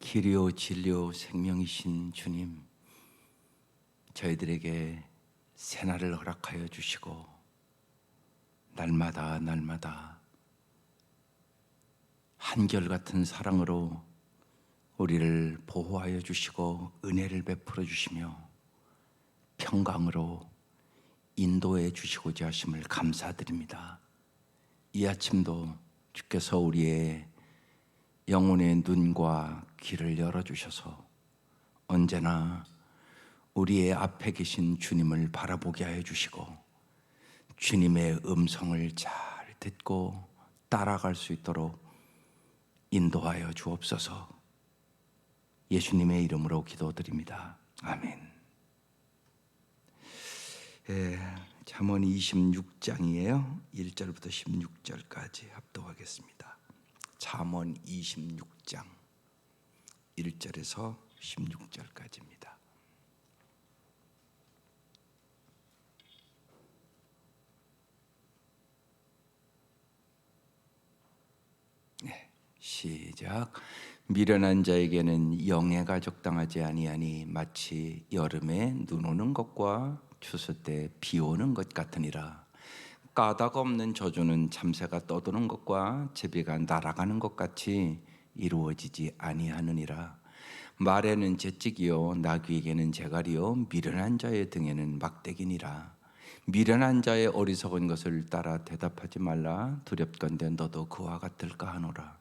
길이요 진리요 생명이신 주님, 저희들에게 새날을 허락하여 주시고 날마다 날마다 한결같은 사랑으로 우리를 보호하여 주시고 은혜를 베풀어 주시며 평강으로 인도해 주시고자 하심을 감사드립니다. 이 아침도 주께서 우리의 영혼의 눈과 귀를 열어주셔서 언제나 우리의 앞에 계신 주님을 바라보게 하여 주시고 주님의 음성을 잘 듣고 따라갈 수 있도록 인도하여 주옵소서. 예수님의 이름으로 기도드립니다. 아멘. 잠언 26장이에요. 1절부터 16절까지 합독하겠습니다. 잠언 26장 1절에서 16절까지입니다. 시작. 미련한 자에게는 영예가 적당하지 아니하니 마치 여름에 눈 오는 것과 추수 때 비 오는 것 같으니라. 까닭 없는 저주는 참새가 떠도는 것과 제비가 날아가는 것 같이 이루어지지 아니하느니라. 말에는 재찍이요 나귀에게는 재갈이요 미련한 자의 등에는 막대기니라. 미련한 자의 어리석은 것을 따라 대답하지 말라. 두렵건대 너도 그와 같을까 하노라.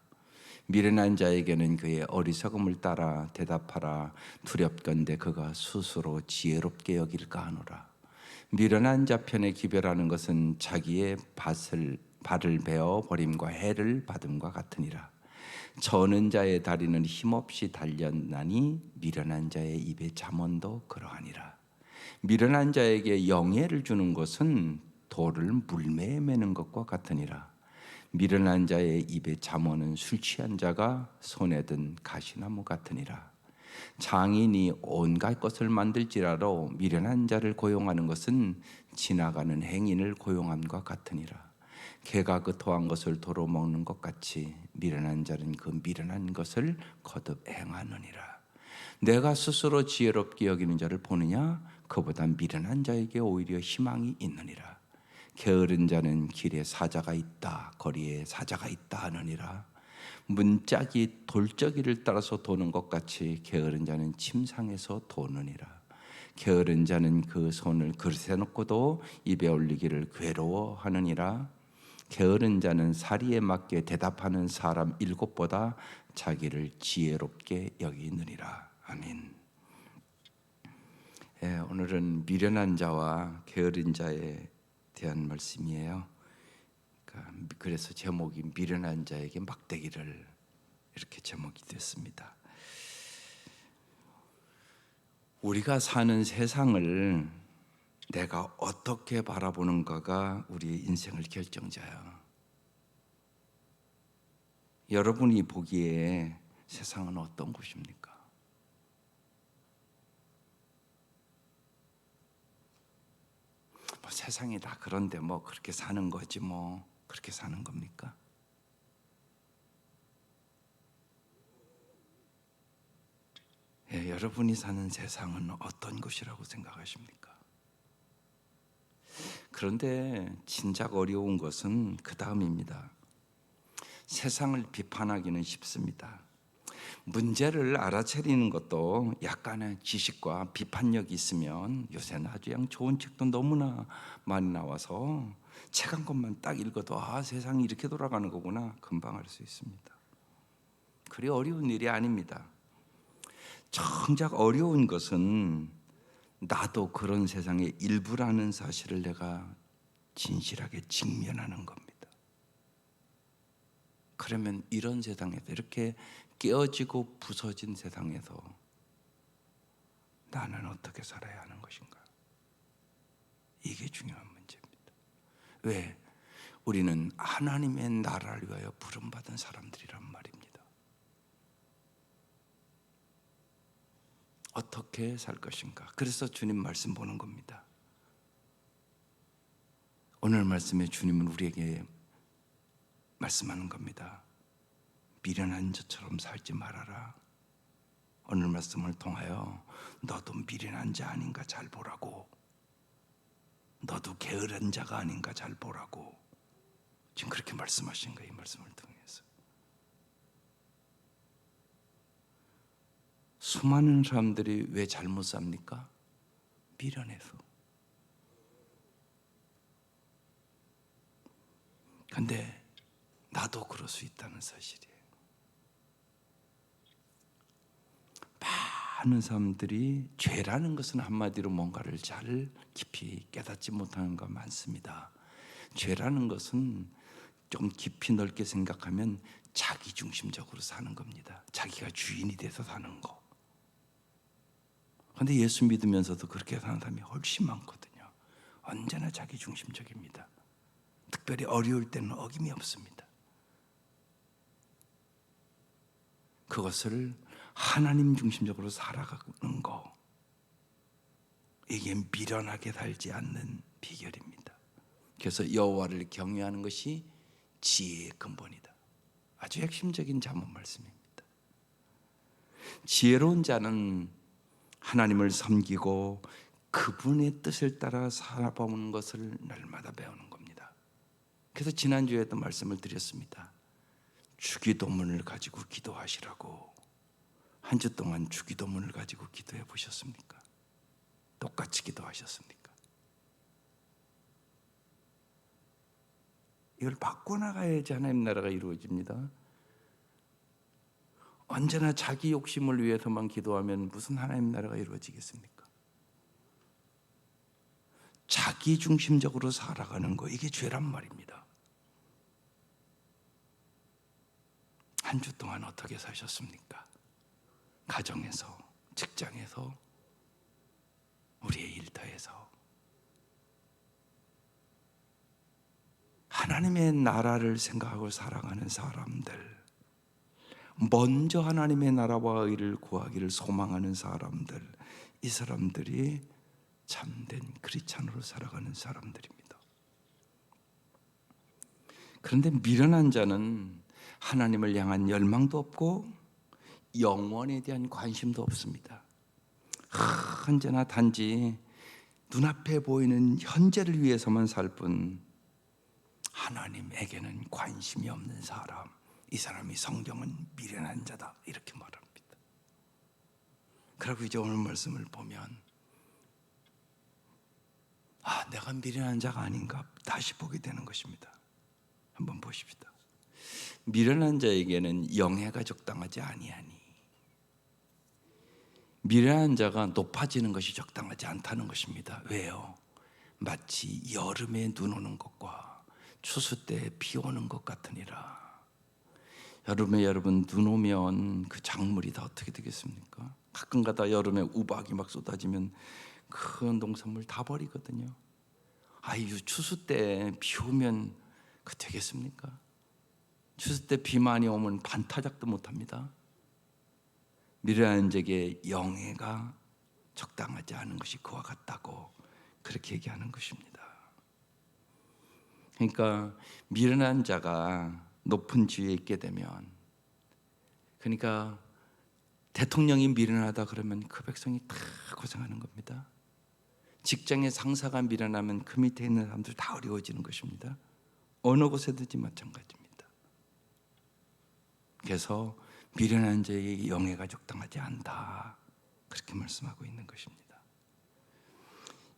미련한 자에게는 그의 어리석음을 따라 대답하라. 두렵건대 그가 스스로 지혜롭게 여길까 하노라. 미련한 자 편에 기별하는 것은 자기의 발을 베어 버림과 해를 받음과 같으니라. 저는 자의 다리는 힘없이 달렸나니 미련한 자의 입의 잠언도 그러하니라. 미련한 자에게 영예를 주는 것은 돌을 물매에 매는 것과 같으니라. 미련한 자의 입의 잠언은 술 취한 자가 손에 든 가시나무 같으니라. 장인이 온갖 것을 만들지라도 미련한 자를 고용하는 것은 지나가는 행인을 고용함과 같으니라. 개가 그 토한 것을 도로 먹는 것 같이 미련한 자는 그 미련한 것을 거듭 행하느니라. 내가 스스로 지혜롭게 여기는 자를 보느냐? 그보다 미련한 자에게 오히려 희망이 있느니라. 게으른 자는 길에 사자가 있다, 거리에 사자가 있다 하느니라. 문짝이 돌적이를 따라서 도는 것 같이 게으른 자는 침상에서 도느니라. 게으른 자는 그 손을 그릇에 놓고도 입에 올리기를 괴로워하느니라. 게으른 자는 사리에 맞게 대답하는 사람 7보다 자기를 지혜롭게 여기느니라. 아멘. 오늘은 미련한 자와 게으른 자에 대한 말씀이에요. 그래서 제목이 미련한 자에게 막대기를 이렇게 제목이 됐습니다. 우리가 사는 세상을 내가 어떻게 바라보는가가 우리의 인생을 결정자야. 여러분이 보기에 세상은 어떤 곳입니까? 세상이 다 그런데 그렇게 사는 거지 그렇게 사는 겁니까? 여러분이 사는 세상은 어떤 곳이라고 생각하십니까? 그런데 진작 어려운 것은 그 다음입니다. 세상을 비판하기는 쉽습니다. 문제를 알아차리는 것도 약간의 지식과 비판력이 있으면 요새는 아주 좋은 책도 너무나 많이 나와서 책 한 권만 딱 읽어도 세상이 이렇게 돌아가는 거구나 금방 알 수 있습니다. 그리 어려운 일이 아닙니다. 정작 어려운 것은 나도 그런 세상의 일부라는 사실을 내가 진실하게 직면하는 겁니다. 그러면 이런 세상에서 이렇게 깨어지고 부서진 세상에서 나는 어떻게 살아야 하는 것인가? 이게 중요한 문제입니다. 왜? 우리는 하나님의 나라를 위하여 부름받은 사람들이란 말입니다. 어떻게 살 것인가? 그래서 주님 말씀 보는 겁니다. 오늘 말씀에 주님은 우리에게 말씀하는 겁니다. 미련한 자처럼 살지 말아라. 오늘 말씀을 통하여 너도 미련한 자 아닌가 잘 보라고, 너도 게으른 자가 아닌가 잘 보라고 지금 그렇게 말씀하신 거예요. 이 말씀을 통해서 수많은 사람들이 왜 잘못 삽니까? 미련해서. 근데 나도 그럴 수 있다는 사실이에요. 많은 사람들이 죄라는 것은 한마디로 뭔가를 잘 깊이 깨닫지 못하는 거 많습니다. 죄라는 것은 좀 깊이 넓게 생각하면 자기중심적으로 사는 겁니다. 자기가 주인이 돼서 사는 거. 그런데 예수 믿으면서도 그렇게 사는 사람이 훨씬 많거든요. 언제나 자기중심적입니다. 특별히 어려울 때는 어김이 없습니다. 그것을 하나님 중심적으로 살아가는 거, 이게 미련하게 살지 않는 비결입니다. 그래서 여호와를 경외하는 것이 지혜의 근본이다. 아주 핵심적인 잠언 말씀입니다. 지혜로운 자는 하나님을 섬기고 그분의 뜻을 따라 살아보는 것을 날마다 배우는 겁니다. 그래서 지난주에도 말씀을 드렸습니다. 주기도문을 가지고 기도하시라고. 한 주 동안 주기도문을 가지고 기도해 보셨습니까? 똑같이 기도하셨습니까? 이걸 바꿔나가야지 하나님 나라가 이루어집니다. 언제나 자기 욕심을 위해서만 기도하면 무슨 하나님 나라가 이루어지겠습니까? 자기 중심적으로 살아가는 거, 이게 죄란 말입니다. 한 주 동안 어떻게 사셨습니까? 가정에서, 직장에서, 우리의 일터에서 하나님의 나라를 생각하고 살아가는 사람들, 먼저 하나님의 나라와 의를 구하기를 소망하는 사람들, 이 사람들이 참된 크리스찬으로 살아가는 사람들입니다. 그런데 미련한 자는 하나님을 향한 열망도 없고 영원에 대한 관심도 없습니다. 언제나 단지 눈앞에 보이는 현재를 위해서만 살 뿐 하나님에게는 관심이 없는 사람, 이 사람이 성경은 미련한 자다 이렇게 말합니다. 그리고 이제 오늘 말씀을 보면 내가 미련한 자가 아닌가 다시 보게 되는 것입니다. 한번 보십시다. 미련한 자에게는 영예가 적당하지 아니하니, 미련한 자가 높아지는 것이 적당하지 않다는 것입니다. 왜요? 마치 여름에 눈 오는 것과 추수 때 비 오는 것 같으니라. 여름에 여러분 눈 오면 그 작물이 다 어떻게 되겠습니까? 가끔가다 여름에 우박이 막 쏟아지면 그 농산물 다 버리거든요. 이 추수 때 비 오면 그 되겠습니까? 추수 때 비 많이 오면 반타작도 못합니다. 미련한 자에게 영예가 적당하지 않은 것이 그와 같다고 그렇게 얘기하는 것입니다. 그러니까 미련한 자가 높은 지위에 있게 되면, 그러니까 대통령이 미련하다 그러면 그 백성이 다 고생하는 겁니다. 직장의 상사가 미련하면 그 밑에 있는 사람들 다 어려워지는 것입니다. 어느 곳에든지 마찬가지입니다. 그래서 미련한 자에게 영예가 적당하지 않다 그렇게 말씀하고 있는 것입니다.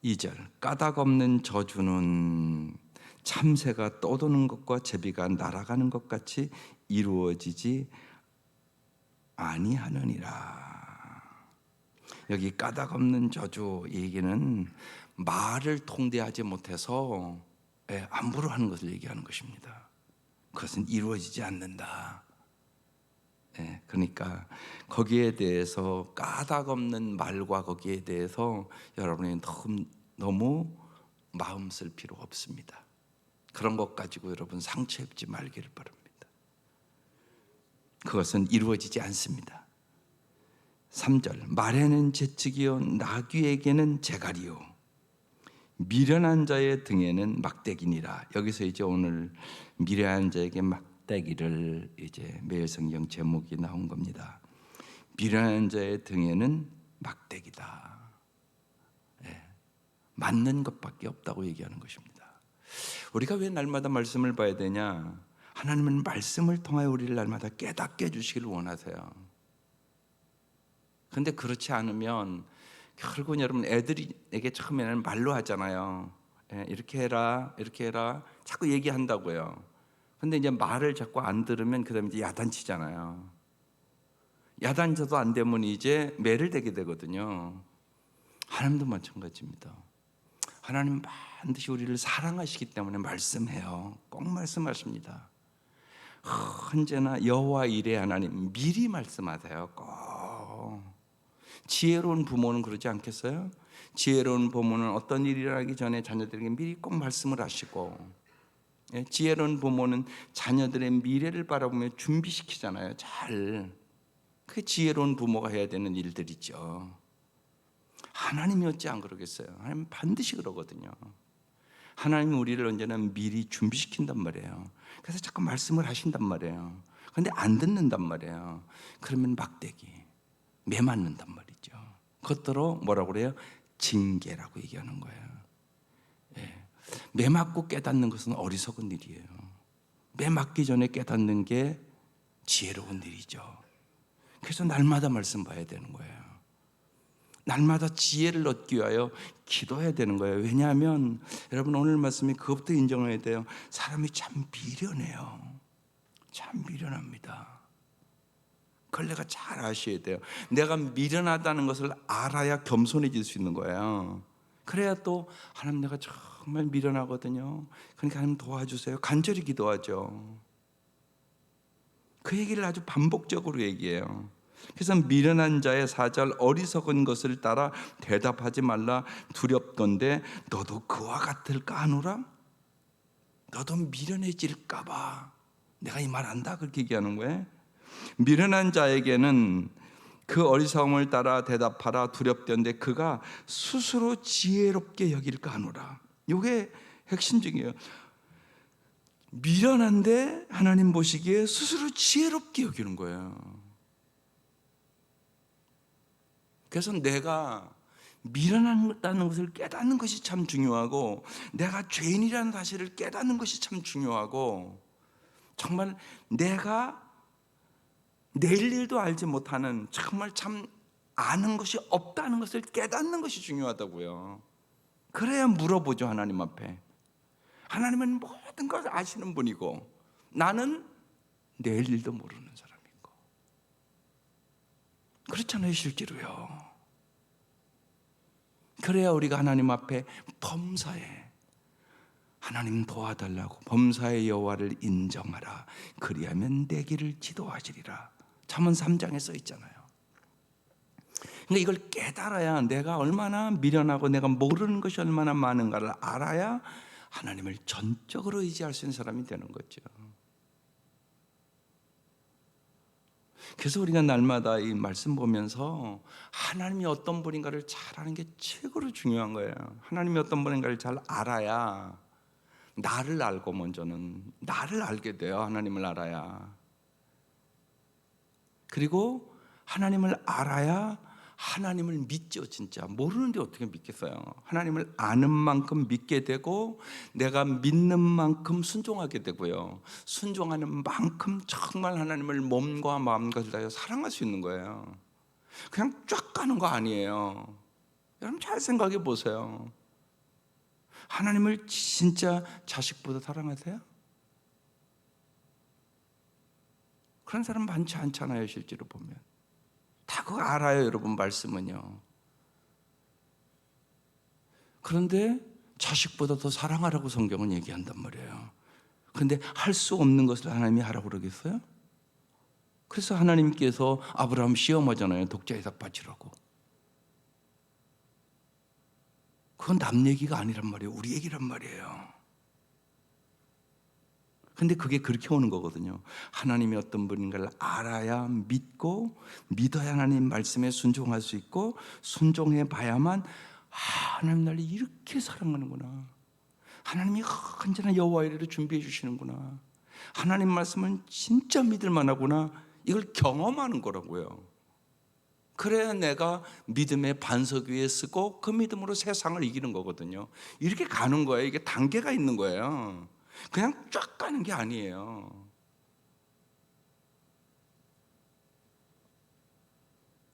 2절, 까닭 없는 저주는 참새가 떠도는 것과 제비가 날아가는 것 같이 이루어지지 아니하느니라. 여기 까닭 없는 저주 얘기는 말을 통제하지 못해서 함부로 하는 것을 얘기하는 것입니다. 그것은 이루어지지 않는다. 그러니까 거기에 대해서 까닭 없는 말과 거기에 대해서 여러분이 너무 마음 쓸 필요 없습니다. 그런 것 가지고 여러분 상처 입지 말기를 바랍니다. 그것은 이루어지지 않습니다. 3절, 말에는 재치기요 나귀에게는 재갈이요 미련한 자의 등에는 막대기니라. 여기서 이제 오늘 미련한 자에게 막대기를 이제 매일 성경 제목이 나온 겁니다. 미련한 자의 등에는 막대기다. 예, 맞는 것밖에 없다고 얘기하는 것입니다. 우리가 왜 날마다 말씀을 봐야 되냐? 하나님은 말씀을 통하여 우리를 날마다 깨닫게 해주시기를 원하세요. 그런데 그렇지 않으면 결국은 여러분, 애들에게 처음에는 말로 하잖아요. 예, 이렇게 해라, 이렇게 해라, 자꾸 얘기한다고요. 근데 이제 말을 자꾸 안 들으면 그 다음에 이제 야단치잖아요. 야단쳐도 안 되면 이제 매를 대게 되거든요. 하나님도 마찬가지입니다. 하나님 반드시 우리를 사랑하시기 때문에 말씀해요. 꼭 말씀하십니다. 언제나 여호와 이레 하나님, 미리 말씀하세요. 꼭. 지혜로운 부모는 그러지 않겠어요? 지혜로운 부모는 어떤 일이 일어나기 전에 자녀들에게 미리 꼭 말씀을 하시고, 지혜로운 부모는 자녀들의 미래를 바라보며 준비시키잖아요. 잘. 그게 지혜로운 부모가 해야 되는 일들이죠. 하나님이 어찌 안 그러겠어요? 하나님 반드시 그러거든요. 하나님이 우리를 언제나 미리 준비시킨단 말이에요. 그래서 자꾸 말씀을 하신단 말이에요. 그런데 안 듣는단 말이에요. 그러면 막대기, 매 맞는단 말이죠. 그것들로 뭐라고 그래요? 징계라고 얘기하는 거예요. 예. 매 맞고 깨닫는 것은 어리석은 일이에요. 매 맞기 전에 깨닫는 게 지혜로운 일이죠. 그래서 날마다 말씀 봐야 되는 거예요. 날마다 지혜를 얻기 위하여 기도해야 되는 거예요. 왜냐하면 여러분, 오늘 말씀이 그것부터 인정해야 돼요. 사람이 참 미련해요. 참 미련합니다. 그걸 내가 잘 아셔야 돼요. 내가 미련하다는 것을 알아야 겸손해질 수 있는 거예요. 그래야 또 하나님, 내가 정말 미련하거든요. 그러니까 하나님 도와주세요. 간절히 기도하죠. 그 얘기를 아주 반복적으로 얘기해요. 그래서 미련한 자의 4절, 어리석은 것을 따라 대답하지 말라. 두렵던데 너도 그와 같을까 하노라. 너도 미련해질까 봐 내가 이 말 한다, 그렇게 얘기하는 거예요. 미련한 자에게는 그 어리석음을 따라 대답하라. 두렵던데 그가 스스로 지혜롭게 여길까 하노라. 이게 핵심적이에요. 미련한데 하나님 보시기에 스스로 지혜롭게 여기는 거예요. 그래서 내가 미련하다는 것을 깨닫는 것이 참 중요하고, 내가 죄인이라는 사실을 깨닫는 것이 참 중요하고, 정말 내가 내일 일도 알지 못하는, 정말 참 아는 것이 없다는 것을 깨닫는 것이 중요하다고요. 그래야 물어보죠, 하나님 앞에. 하나님은 모든 것을 아시는 분이고 나는 내일 일도 모르는 사람이고. 그렇잖아요, 실제로요. 그래야 우리가 하나님 앞에 범사에 하나님 도와달라고, 범사의 여호와를 인정하라. 그리하면 내 길을 지도하시리라. 잠언 3장에 써 있잖아요. 근데 이걸 깨달아야, 내가 얼마나 미련하고 내가 모르는 것이 얼마나 많은가를 알아야 하나님을 전적으로 의지할 수 있는 사람이 되는 거죠. 그래서 우리가 날마다 이 말씀 보면서 하나님이 어떤 분인가를 잘 아는 게 최고로 중요한 거예요. 하나님이 어떤 분인가를 잘 알아야 나를 알고, 먼저는 나를 알게 돼요. 하나님을 알아야. 그리고 하나님을 알아야 하나님을 믿죠. 진짜 모르는데 어떻게 믿겠어요? 하나님을 아는 만큼 믿게 되고, 내가 믿는 만큼 순종하게 되고요, 순종하는 만큼 정말 하나님을 몸과 마음과 다하여 사랑할 수 있는 거예요. 그냥 쫙 가는 거 아니에요. 여러분 잘 생각해 보세요. 하나님을 진짜 자식보다 사랑하세요? 그런 사람 많지 않잖아요, 실제로 보면. 다 그거 알아요, 여러분, 말씀은요. 그런데 자식보다 더 사랑하라고 성경은 얘기한단 말이에요. 그런데 할 수 없는 것을 하나님이 하라고 그러겠어요? 그래서 하나님께서 아브라함 시험하잖아요. 독자 이삭 바치라고. 그건 남 얘기가 아니란 말이에요. 우리 얘기란 말이에요. 근데 그게 그렇게 오는 거거든요. 하나님이 어떤 분인가를 알아야 믿고, 믿어야 하나님 말씀에 순종할 수 있고, 순종해 봐야만 하나님 나를 이렇게 사랑하는구나, 하나님이 언제나 여호와 이레를 준비해 주시는구나, 하나님 말씀은 진짜 믿을 만하구나, 이걸 경험하는 거라고요. 그래야 내가 믿음의 반석 위에 서고 그 믿음으로 세상을 이기는 거거든요. 이렇게 가는 거예요. 이게 단계가 있는 거예요. 그냥 쫙 가는 게 아니에요.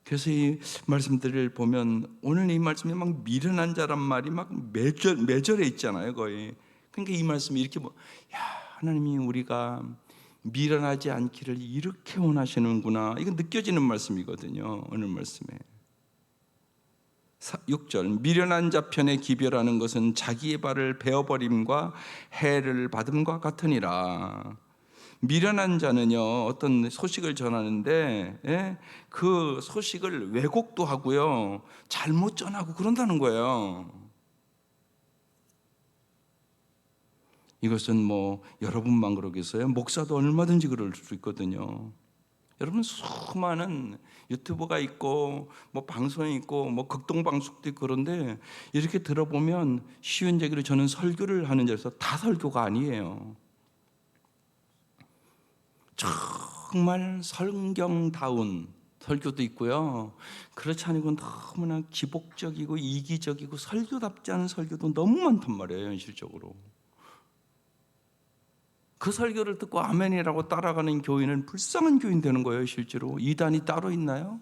그래서 이 말씀들을 보면 오늘 이 말씀이 막 미련한 자란 말이 막 매절에 있잖아요, 거의. 그러니까 이 말씀이 이렇게 야, 하나님이 우리가 미련하지 않기를 이렇게 원하시는구나. 이거 느껴지는 말씀이거든요. 오늘 말씀에. 6절 미련한 자 편에 기별하는 것은 자기의 발을 베어버림과 해를 받음과 같으니라. 미련한 자는요, 어떤 소식을 전하는데, 예? 그 소식을 왜곡도 하고요, 잘못 전하고 그런다는 거예요. 이것은 뭐 여러분만 그러겠어요? 목사도 얼마든지 그럴 수 있거든요. 여러분, 수많은 유튜브가 있고 뭐 방송이 있고 뭐 극동방송도 있고 그런데 이렇게 들어보면 쉬운 얘기로 저는 설교를 하는 자리에서 다 설교가 아니에요. 정말 성경다운 설교도 있고요, 그렇지 않고 너무나 기복적이고 이기적이고 설교답지 않은 설교도 너무 많단 말이에요. 현실적으로 그 설교를 듣고 아멘이라고 따라가는 교인은 불쌍한 교인 되는 거예요. 실제로 이단이 따로 있나요?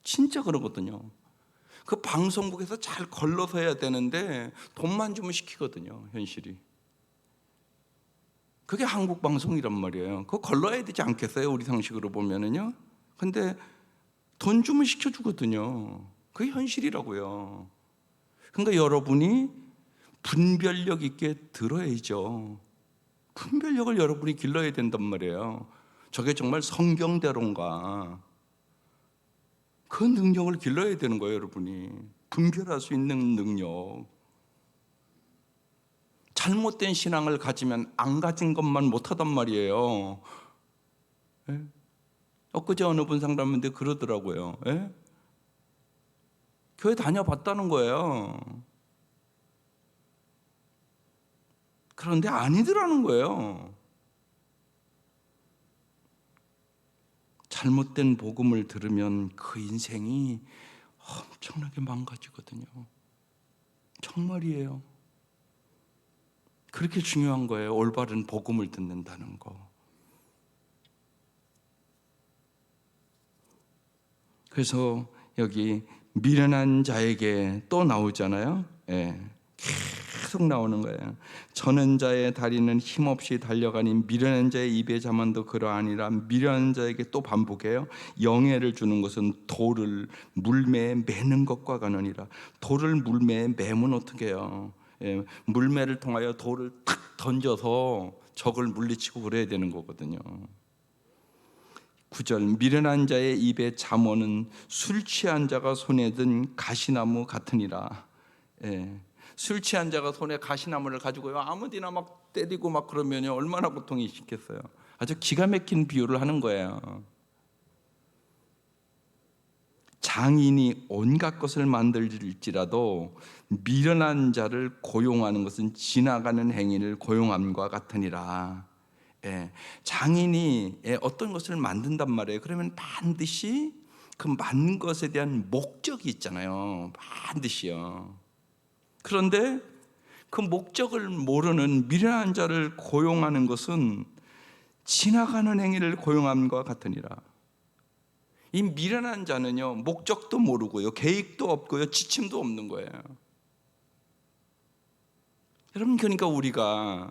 진짜 그러거든요. 그 방송국에서 잘 걸러서 해야 되는데 돈만 주면 시키거든요. 현실이. 그게 한국 방송이란 말이에요. 그거 걸러야 되지 않겠어요? 우리 상식으로 보면은요. 근데 돈 주면 시켜주거든요. 그게 현실이라고요. 그러니까 여러분이 분별력 있게 들어야죠. 분별력을 여러분이 길러야 된단 말이에요. 저게 정말 성경대로인가? 그 능력을 길러야 되는 거예요, 여러분이. 분별할 수 있는 능력. 잘못된 신앙을 가지면 안 가진 것만 못하단 말이에요. 예? 엊그제 어느 분 상담인데 그러더라고요. 예? 교회 다녀봤다는 거예요. 그런데 아니더라는 거예요. 잘못된 복음을 들으면 그 인생이 엄청나게 망가지거든요. 정말이에요. 그렇게 중요한 거예요. 올바른 복음을 듣는다는 거. 그래서 여기 미련한 자에게 또 나오잖아요. 예. 계속 나오는 거예요. 저는 자의 다리는 힘없이 달려가니 미련한 자의 입의 자만도 그러하니라. 미련한 자에게 또 반복해요. 영예를 주는 것은 돌을 물매에 매는 것과 같으니라. 돌을 물매에 매면 어떻게 해요? 예, 물매를 통하여 돌을 탁 던져서 적을 물리치고 그래야 되는 거거든요. 9절 미련한 자의 입에 잠언은 술 취한 자가 손에 든 가시나무 같으니라. 예. 술 취한 자가 손에 가시나무를 가지고요 아무데나 막 때리고 막 그러면요 얼마나 고통이 있겠어요. 아주 기가 막힌 비유를 하는 거예요. 장인이 온갖 것을 만들지라도 미련한 자를 고용하는 것은 지나가는 행위를 고용함과 같으니라. 예, 장인이 어떤 것을 만든단 말이에요. 그러면 반드시 그 만든 것에 대한 목적이 있잖아요. 반드시요. 그런데 그 목적을 모르는 미련한 자를 고용하는 것은 지나가는 행위를 고용함과 같으니라. 이 미련한 자는요 목적도 모르고요 계획도 없고요 지침도 없는 거예요. 여러분, 그러니까 우리가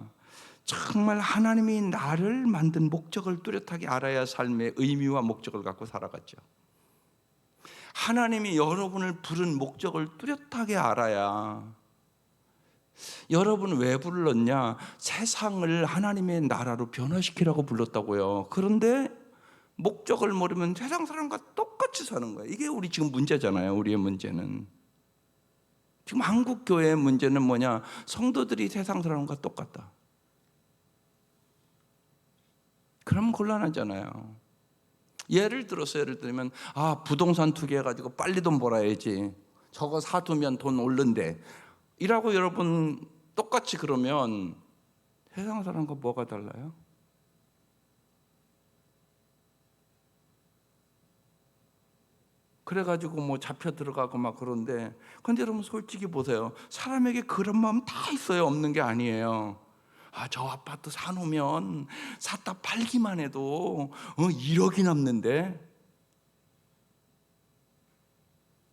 정말 하나님이 나를 만든 목적을 뚜렷하게 알아야 삶의 의미와 목적을 갖고 살아갔죠. 하나님이 여러분을 부른 목적을 뚜렷하게 알아야. 여러분 왜 불렀냐? 세상을 하나님의 나라로 변화시키라고 불렀다고요. 그런데 목적을 모르면 세상 사람과 똑같이 사는 거예요. 이게 우리 지금 문제잖아요. 우리의 문제는. 지금 한국 교회의 문제는 뭐냐? 성도들이 세상 사람과 똑같다. 그러면 곤란하잖아요. 예를 들면 부동산 투기해가지고 빨리 돈 벌어야지. 저거 사두면 돈 오른대. 이라고 여러분 똑같이 그러면 세상 사람과 뭐가 달라요? 그래가지고 뭐 잡혀 들어가고 막 그런데, 근데 여러분 솔직히 보세요. 사람에게 그런 마음 다 있어요. 없는 게 아니에요. 저 아파트 사놓으면 샀다 팔기만 해도 1억이 남는데,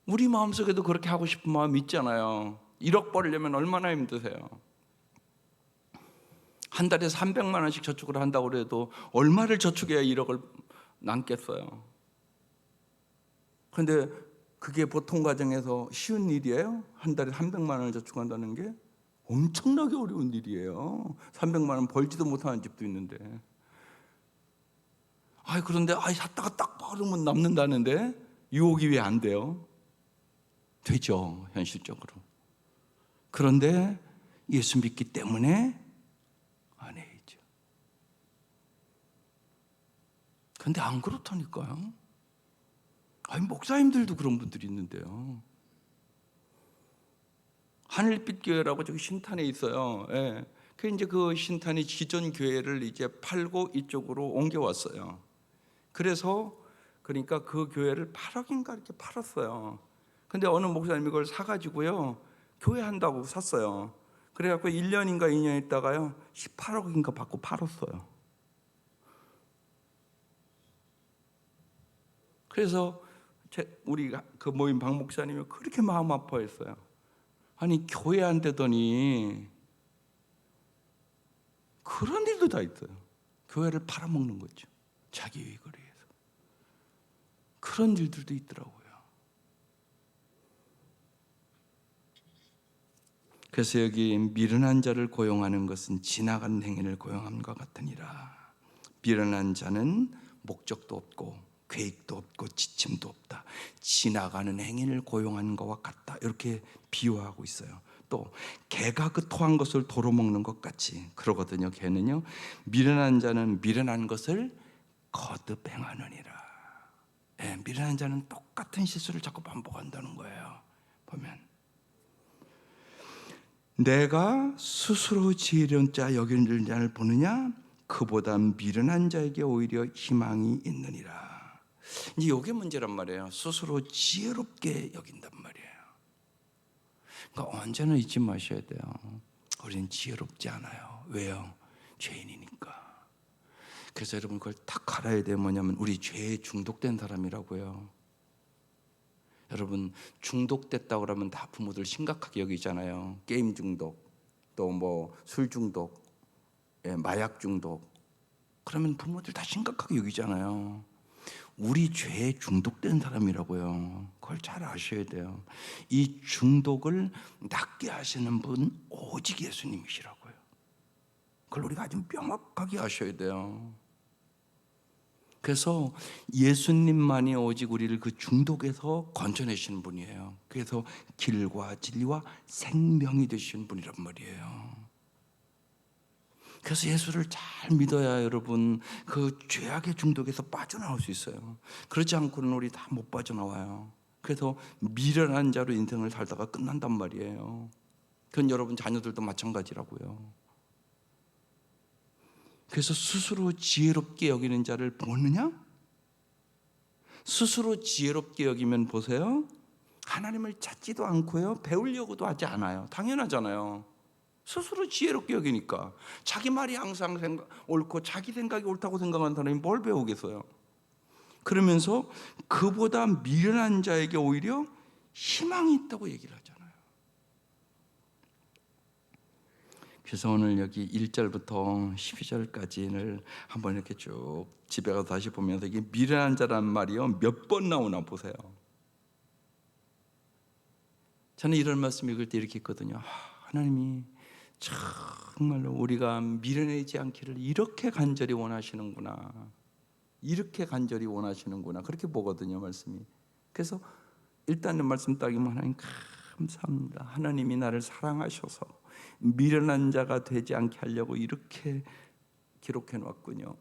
우리 마음속에도 그렇게 하고 싶은 마음 있잖아요. 1억 벌려면 얼마나 힘드세요? 한 달에 300만 원씩 저축을 한다고 해도 얼마를 저축해야 1억을 남겠어요? 근데 그게 보통 가정에서 쉬운 일이에요? 한 달에 300만 원을 저축한다는 게 엄청나게 어려운 일이에요. 300만 원 벌지도 못하는 집도 있는데. 그런데 샀다가 딱 바르면 남는다는데 유혹이 왜 안 돼요? 되죠, 현실적으로. 그런데 예수 믿기 때문에 안 해야죠. 근데 안 그렇다니까요. 목사님들도 그런 분들이 있는데요. 하늘빛 교회라고 저기 신탄에 있어요. 예. 이제 그 신탄이 기존 교회를 이제 팔고 이쪽으로 옮겨왔어요. 그래서 그러니까 그 교회를 8억인가 이렇게 팔았어요. 근데 어느 목사님이 그걸 사가지고요, 교회 한다고 샀어요. 그래갖고 1년인가 2년 있다가요 18억인가 받고 팔았어요. 그래서 우리 그 모임 박 목사님이 그렇게 마음 아파했어요. 교회 안 되더니 그런 일도 다 있어요. 교회를 팔아먹는 거죠, 자기 이익을 위해서. 그런 일들도 있더라고요. 그래서 여기 미련한 자를 고용하는 것은 지나가는 행인을 고용함과 같으니라. 미련한 자는 목적도 없고 계획도 없고 지침도 없다. 지나가는 행인을 고용하는 것과 같다. 이렇게 비유하고 있어요. 또 개가 그 토한 것을 도로 먹는 것 같이 그러거든요. 개는요, 미련한 자는 미련한 것을 거듭 행하느니라. 미련한 자는 똑같은 실수를 자꾸 반복한다는 거예요. 보면 내가 스스로 지혜로운 자 여기는 자를 보느냐, 그보다 미련한 자에게 오히려 희망이 있느니라. 이제 이게 문제란 말이에요. 스스로 지혜롭게 여긴단 말이에요. 그러니까 언제나 잊지 마셔야 돼요. 우리는 지혜롭지 않아요. 왜요? 죄인이니까. 그래서 여러분 그걸 딱 알아야 돼요. 뭐냐면 우리 죄에 중독된 사람이라고요. 여러분 중독됐다고 그러면 다 부모들 심각하게 여기잖아요. 게임 중독, 또 뭐 술 중독, 마약 중독. 그러면 부모들 다 심각하게 여기잖아요. 우리 죄에 중독된 사람이라고요. 그걸 잘 아셔야 돼요. 이 중독을 낫게 하시는 분 오직 예수님이시라고요. 그걸 우리가 아주 명확하게 아셔야 돼요. 그래서 예수님만이 오직 우리를 그 중독에서 건져내시는 분이에요. 그래서 길과 진리와 생명이 되시는 분이란 말이에요. 그래서 예수를 잘 믿어야 여러분 그 죄악의 중독에서 빠져나올 수 있어요. 그렇지 않고는 우리 다 못 빠져나와요. 그래서 미련한 자로 인생을 살다가 끝난단 말이에요. 그건 여러분 자녀들도 마찬가지라고요. 그래서 스스로 지혜롭게 여기는 자를 보느냐? 스스로 지혜롭게 여기면 보세요, 하나님을 찾지도 않고요, 배우려고도 하지 않아요. 당연하잖아요. 스스로 지혜롭게 여기니까. 자기 말이 항상 옳고 자기 생각이 옳다고 생각하는 사람이 뭘 배우겠어요? 그러면서 그보다 미련한 자에게 오히려 희망이 있다고 얘기를 하잖아요. 그래서 오늘 여기 1절부터 12절까지를 한번 이렇게 쭉 집에 가서 다시 보면서 이게 미련한 자란 말이요 몇 번 나오나 보세요. 저는 이런 말씀 읽을 때 이렇게 했거든요. 하나님이 정말로 우리가 미련하지 않기를 이렇게 간절히 원하시는구나, 이렇게 간절히 원하시는구나, 그렇게 보거든요, 말씀이. 그래서 일단은 말씀 따기만 하나님 감사합니다. 하나님이 나를 사랑하셔서 미련한 자가 되지 않게 하려고 이렇게 기록해 놨군요.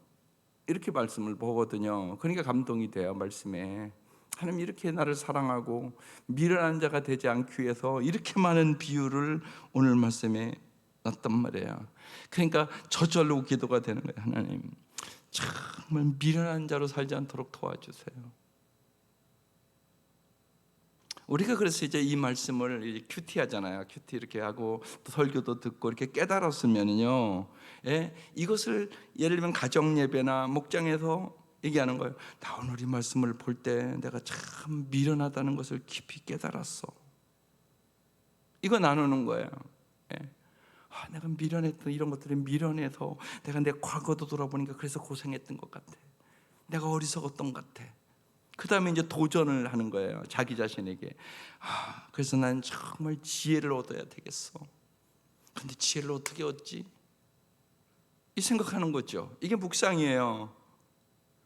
이렇게 말씀을 보거든요. 그러니까 감동이 돼요, 말씀에. 하나님 이렇게 나를 사랑하고 미련한 자가 되지 않기 위해서 이렇게 많은 비유를 오늘 말씀에 놨단 말이에요. 그러니까 저절로 기도가 되는 거예요. 하나님 정말 미련한 자로 살지 않도록 도와주세요. 우리가 그래서 이제 이 말씀을 이제 큐티 하잖아요. 큐티 이렇게 하고 또 설교도 듣고 이렇게 깨달았으면요, 예? 이것을 예를 들면 가정 예배나 목장에서 얘기하는 거예요. 나 오늘 이 말씀을 볼 때 내가 참 미련하다는 것을 깊이 깨달았어. 이거 나누는 거예요. 예. 내가 미련했던 이런 것들이 미련해서 내가 내 과거도 돌아보니까 그래서 고생했던 것 같아. 내가 어리석었던 것 같아. 그 다음에 이제 도전을 하는 거예요. 자기 자신에게. 그래서 난 정말 지혜를 얻어야 되겠어. 근데 지혜를 어떻게 얻지? 이 생각하는 거죠. 이게 묵상이에요.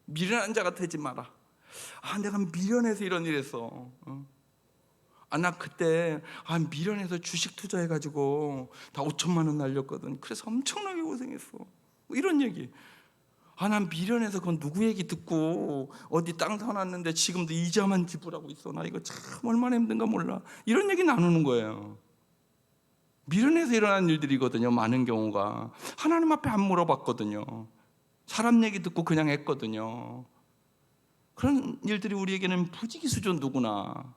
미련한 자가 되지 마라. 내가 미련해서 이런 일 했어. 나 그때 미련해서 주식 투자해가지고 다 5천만 원 날렸거든. 그래서 엄청나게 고생했어. 이런 얘기. 난 미련해서 그건 누구 얘기 듣고 어디 땅 사놨는데 지금도 이자만 지불하고 있어. 나 이거 참 얼마나 힘든가 몰라. 이런 얘기 나누는 거예요. 미련해서 일어난 일들이거든요. 많은 경우가 하나님 앞에 안 물어봤거든요. 사람 얘기 듣고 그냥 했거든요. 그런 일들이 우리에게는 부지기수죠. 누구나.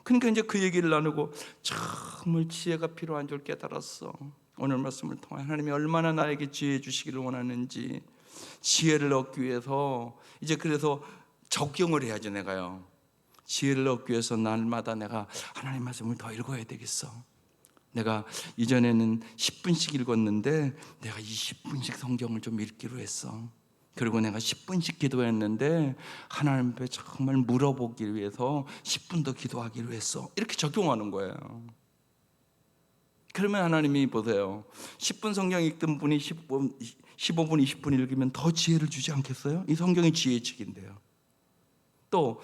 그러니까 이제 그 얘기를 나누고 정말 지혜가 필요한 줄 깨달았어. 오늘 말씀을 통해 하나님이 얼마나 나에게 지혜 주시기를 원하는지, 지혜를 얻기 위해서 이제 그래서 적용을 해야죠. 내가요, 지혜를 얻기 위해서 날마다 내가 하나님 말씀을 더 읽어야 되겠어. 내가 이전에는 10분씩 읽었는데 내가 20분씩 성경을 좀 읽기로 했어. 그리고 내가 10분씩 기도했는데 하나님 앞에 정말 물어보기 위해서 10분 더 기도하기로 했어. 이렇게 적용하는 거예요. 그러면 하나님이 보세요, 10분 성경 읽던 분이 15분 20분 읽으면 더 지혜를 주지 않겠어요? 이 성경이 지혜의 책인데요. 또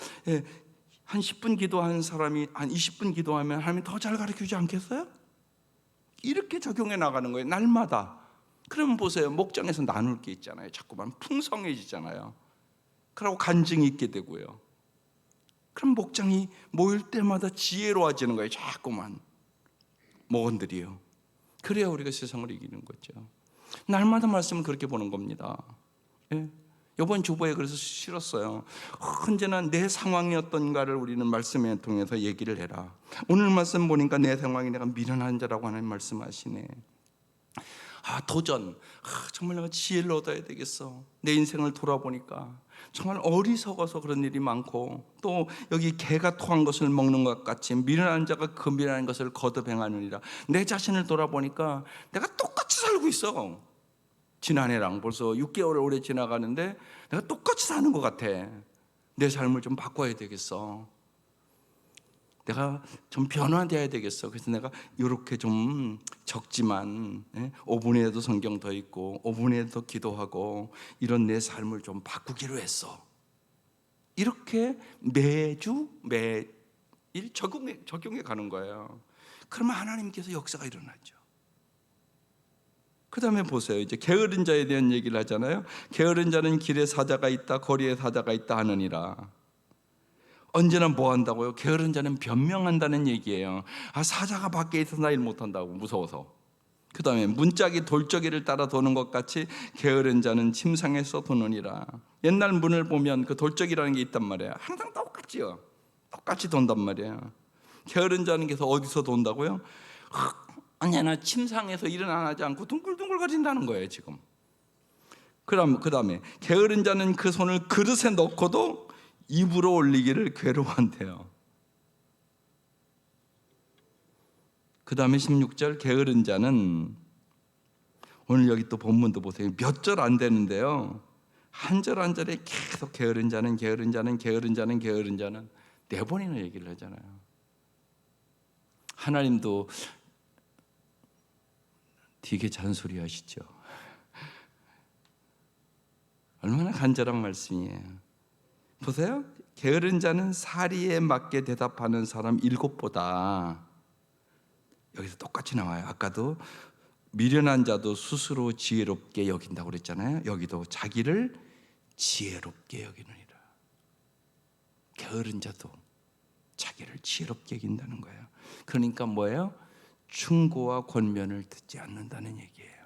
한 10분 기도한 사람이 한 20분 기도하면 하나님이 더 잘 가르쳐주지 않겠어요? 이렇게 적용해 나가는 거예요. 날마다. 그러면 보세요, 목장에서 나눌 게 있잖아요. 자꾸만 풍성해지잖아요. 그러고 간증이 있게 되고요. 그럼 목장이 모일 때마다 지혜로워지는 거예요. 자꾸만 목원들이요. 그래야 우리가 세상을 이기는 거죠. 날마다 말씀을 그렇게 보는 겁니다. 예? 이번 주보에 그래서 실었어요. 언제나 내 상황이 어떤가를 우리는 말씀에 통해서 얘기를 해라. 오늘 말씀 보니까 내 상황이 내가 미련한 자라고 하나님 말씀하시네. 도전. 정말 내가 지혜를 얻어야 되겠어. 내 인생을 돌아보니까 정말 어리석어서 그런 일이 많고, 또 여기 개가 토한 것을 먹는 것 같이 미련한 자가 그 미련한 것을 거듭 행하느니라. 내 자신을 돌아보니까 내가 똑같이 살고 있어. 지난해랑 벌써 6개월 오래 지나가는데 내가 똑같이 사는 것 같아. 내 삶을 좀 바꿔야 되겠어. 내가 좀 변화돼야 되겠어. 그래서 내가 이렇게 좀 적지만 5분에도 성경 더 읽고 5분에도 기도하고 이런 내 삶을 좀 바꾸기로 했어. 이렇게 매주 매일 적용해 가는 거예요. 그러면 하나님께서 역사가 일어나죠. 그 다음에 보세요. 이제 게으른 자에 대한 얘기를 하잖아요. 게으른 자는 길에 사자가 있다, 거리에 사자가 있다 하느니라. 언제나 뭐 한다고요? 게으른 자는 변명한다는 얘기예요. 사자가 밖에 있어서 나 일 못한다고, 무서워서. 그 다음에 문짝이 돌적이를 따라 도는 것 같이 게으른 자는 침상에서 도느니라. 옛날 문을 보면 그 돌적이라는 게 있단 말이에요. 항상 똑같지요. 똑같이 돈단 말이에요. 게으른 자는 계속 어디서 돈다고요? 언제나 침상에서 일어나지 않고 둥글둥글 거린다는 거예요. 지금. 그 다음에 게으른 자는 그 손을 그릇에 넣고도 입으로 올리기를 괴로워한대요. 그 다음에 16절, 게으른 자는, 오늘 여기 또 본문도 보세요. 몇 절 안 되는데요, 한 절 한 절에 계속 게으른 자는 게으른 자는 게으른 자는 게으른 자는 4번이나 얘기를 하잖아요. 하나님도 되게 잔소리 하시죠. 얼마나 간절한 말씀이에요. 보세요. 게으른 자는 사리에 맞게 대답하는 사람 7보다, 여기서 똑같이 나와요. 아까도 미련한 자도 스스로 지혜롭게 여긴다고 그랬잖아요. 여기도 자기를 지혜롭게 여기느니라. 게으른 자도 자기를 지혜롭게 여긴다는 거예요. 그러니까 뭐예요? 충고와 권면을 듣지 않는다는 얘기예요.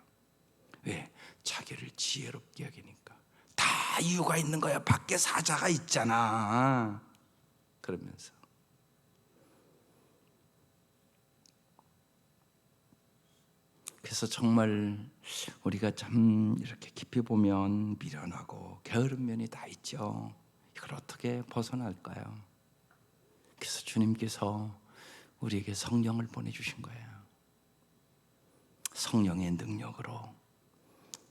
왜? 자기를 지혜롭게 여기니까. 다 이유가 있는 거야. 밖에 사자가 있잖아. 그러면서 그래서 정말 우리가 참 이렇게 깊이 보면 미련하고 게으른 면이 다 있죠. 이걸 어떻게 벗어날까요? 그래서 주님께서 우리에게 성령을 보내주신 거예요. 성령의 능력으로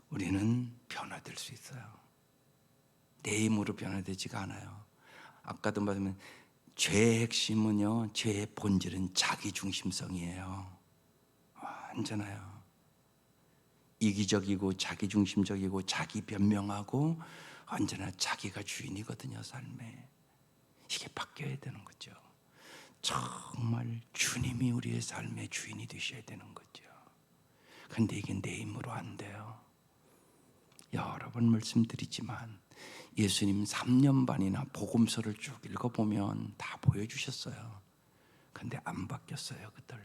우리는 변화될 수 있어요. 내 힘으로 변화되지가 않아요. 아까도 말하면 죄의 핵심은요, 죄의 본질은 자기중심성이에요. 완전해요. 이기적이고 자기중심적이고 자기 변명하고 언제나 자기가 주인이거든요, 삶에. 이게 바뀌어야 되는 거죠. 정말 주님이 우리의 삶의 주인이 되셔야 되는 거죠. 근데 이게 내 힘으로 안 돼요. 여러 번 말씀드리지만 예수님 3년 반이나 복음서를 쭉 읽어보면 다 보여주셨어요. 근데 안 바뀌었어요, 그들.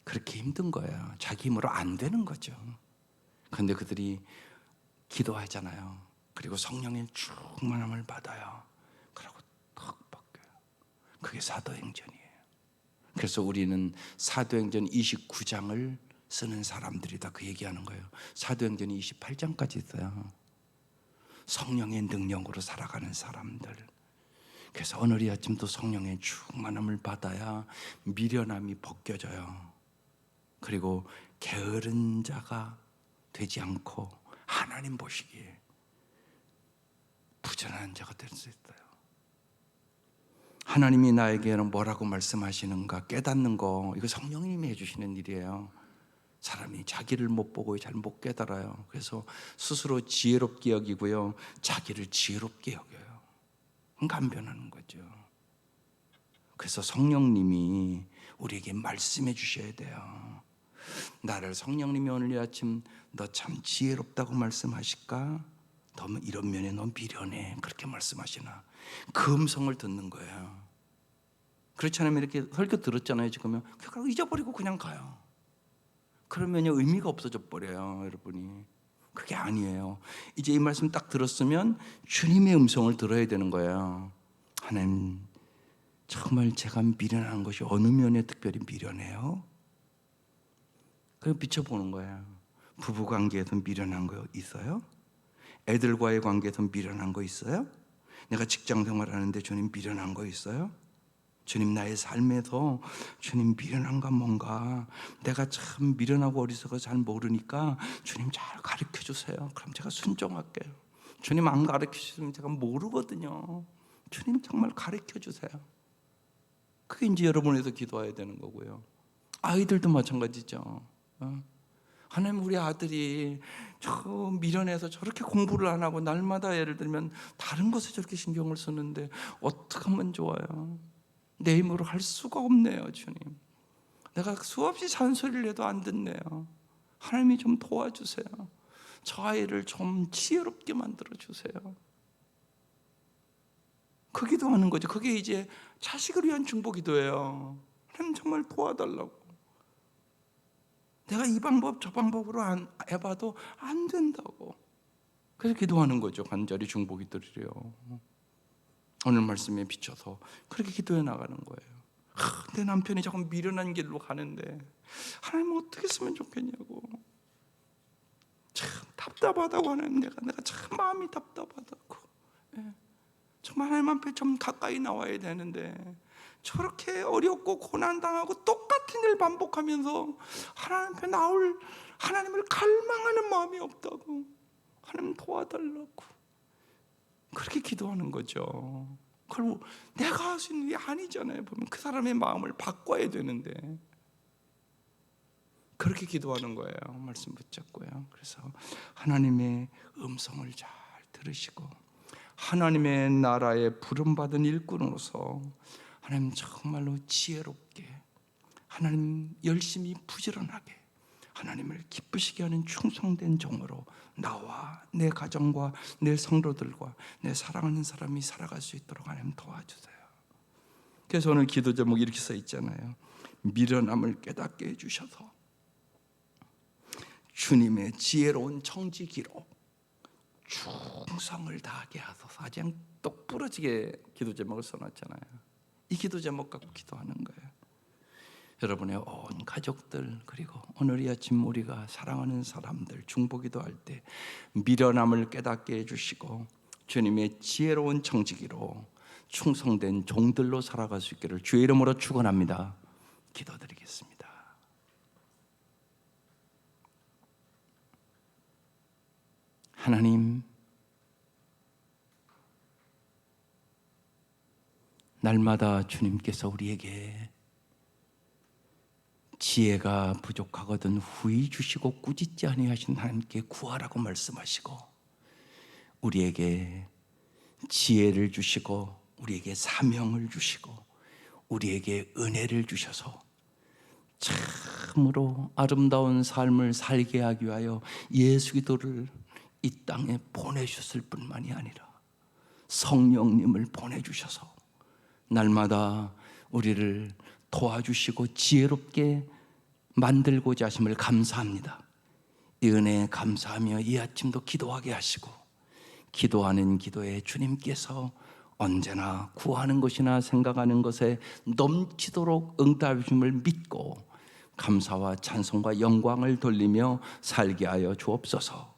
그렇게 힘든 거예요. 자기 힘으로 안 되는 거죠. 근데 그들이 기도하잖아요. 그리고 성령의 충만함을 받아요. 그리고 탁 바뀌어요. 그게 사도행전이에요. 그래서 우리는 사도행전 29장을 쓰는 사람들이다, 그 얘기하는 거예요. 사도행전이 28장까지 있어요. 성령의 능력으로 살아가는 사람들. 그래서 오늘 이 아침도 성령의 충만함을 받아야 미련함이 벗겨져요. 그리고 게으른 자가 되지 않고 하나님 보시기에 부전한 자가 될 수 있어요. 하나님이 나에게는 뭐라고 말씀하시는가 깨닫는 거, 이거 성령님이 해주시는 일이에요. 사람이 자기를 못 보고 잘 못 깨달아요. 그래서 스스로 지혜롭게 여기고요, 자기를 지혜롭게 여겨요. 그러니까 안 변하는 거죠. 그래서 성령님이 우리에게 말씀해 주셔야 돼요. 나를 성령님이 오늘 이 아침 너 참 지혜롭다고 말씀하실까? 너 이런 면에 너 미련해, 그렇게 말씀하시나? 그 음성을 듣는 거예요. 그렇지 않으면 이렇게 설교 들었잖아요. 지금요, 그냥 잊어버리고 그냥 가요. 그러면요 의미가 없어져 버려요, 여러분이. 그게 아니에요. 이제 이 말씀 딱 들었으면 주님의 음성을 들어야 되는 거예요. 하나님, 정말 제가 미련한 것이 어느 면에 특별히 미련해요? 그걸 비춰보는 거예요. 부부 관계에서 미련한 거 있어요? 애들과의 관계에서 미련한 거 있어요? 내가 직장 생활하는데 주님 미련한 거 있어요? 주님, 나의 삶에서 주님 미련한가 뭔가, 내가 참 미련하고 어리석어 잘 모르니까 주님 잘 가르쳐 주세요. 그럼 제가 순종할게요. 주님 안 가르쳐 주시면 제가 모르거든요. 주님 정말 가르쳐 주세요. 그게 이제 여러분에서 기도해야 되는 거고요. 아이들도 마찬가지죠. 하나님, 우리 아들이 저 미련해서 저렇게 공부를 안 하고 날마다 예를 들면 다른 것에 저렇게 신경을 쓰는데 어떻게 하면 좋아요? 내 힘으로 할 수가 없네요, 주님. 내가 수없이 잔소리를 해도 안 듣네요. 하나님이 좀 도와주세요. 저 아이를 좀 지혜롭게 만들어 주세요. 그 기도하는 거죠. 그게 이제 자식을 위한 중보 기도예요. 하나님 정말 도와달라고. 내가 이 방법 저 방법으로 안 해봐도 안 된다고. 그래서 기도하는 거죠. 간절히 중보 기도를요. 오늘 말씀에 비춰서 그렇게 기도해 나가는 거예요. 내 남편이 자꾸 미련한 길로 가는데 하나님 어떻게 했으면 좋겠냐고. 참 답답하다고 하는 내가 참 마음이 답답하다고. 정말 하나님 앞에 좀 가까이 나와야 되는데 저렇게 어렵고 고난당하고 똑같은 일 반복하면서 하나님 앞에 나올 하나님을 갈망하는 마음이 없다고. 하나님 도와달라고. 그렇게 기도하는 거죠. 그리고 내가 할 수 있는 게 아니잖아요. 보면 그 사람의 마음을 바꿔야 되는데 그렇게 기도하는 거예요. 말씀 붙잡고요. 그래서 하나님의 음성을 잘 들으시고 하나님의 나라에 부름받은 일꾼으로서 하나님 정말로 지혜롭게, 하나님 열심히 부지런하게 하나님을 기쁘시게 하는 충성된 종으로 나와 내 가정과 내 성도들과 내 사랑하는 사람이 살아갈 수 있도록 하나님 도와주세요. 그래서 오늘 기도 제목이 이렇게 써 있잖아요. 미련함을 깨닫게 해주셔서 주님의 지혜로운 청지기로 충성을 다하게 하소서. 아주 그냥 똑부러지게 기도 제목을 써놨잖아요. 이 기도 제목 갖고 기도하는 거예요. 여러분의 온 가족들, 그리고 오늘 이 아침 우리가 사랑하는 사람들 중보기도 할 때 미련함을 깨닫게 해주시고 주님의 지혜로운 청지기로 충성된 종들로 살아갈 수 있기를 주의 이름으로 축원합니다. 기도드리겠습니다. 하나님, 날마다 주님께서 우리에게 지혜가 부족하거든 후히 주시고 꾸짖지 아니하신 하나님께 구하라고 말씀하시고 우리에게 지혜를 주시고 우리에게 사명을 주시고 우리에게 은혜를 주셔서 참으로 아름다운 삶을 살게 하기 위하여 예수 그리스도를 이 땅에 보내주셨을 뿐만이 아니라 성령님을 보내주셔서 날마다 우리를 도와주시고 지혜롭게 만들고자 하심을 감사합니다. 이 은혜에 감사하며 이 아침도 기도하게 하시고 기도하는 기도에 주님께서 언제나 구하는 것이나 생각하는 것에 넘치도록 응답해 주심을 믿고 감사와 찬송과 영광을 돌리며 살게 하여 주옵소서.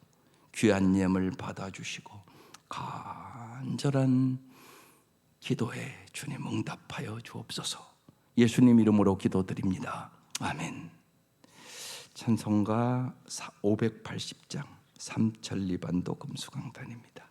귀한 예물 받아주시고 간절한 기도에 주님 응답하여 주옵소서. 예수님 이름으로 기도드립니다. 아멘. 찬송가 580장 삼천리반도 금수강단입니다.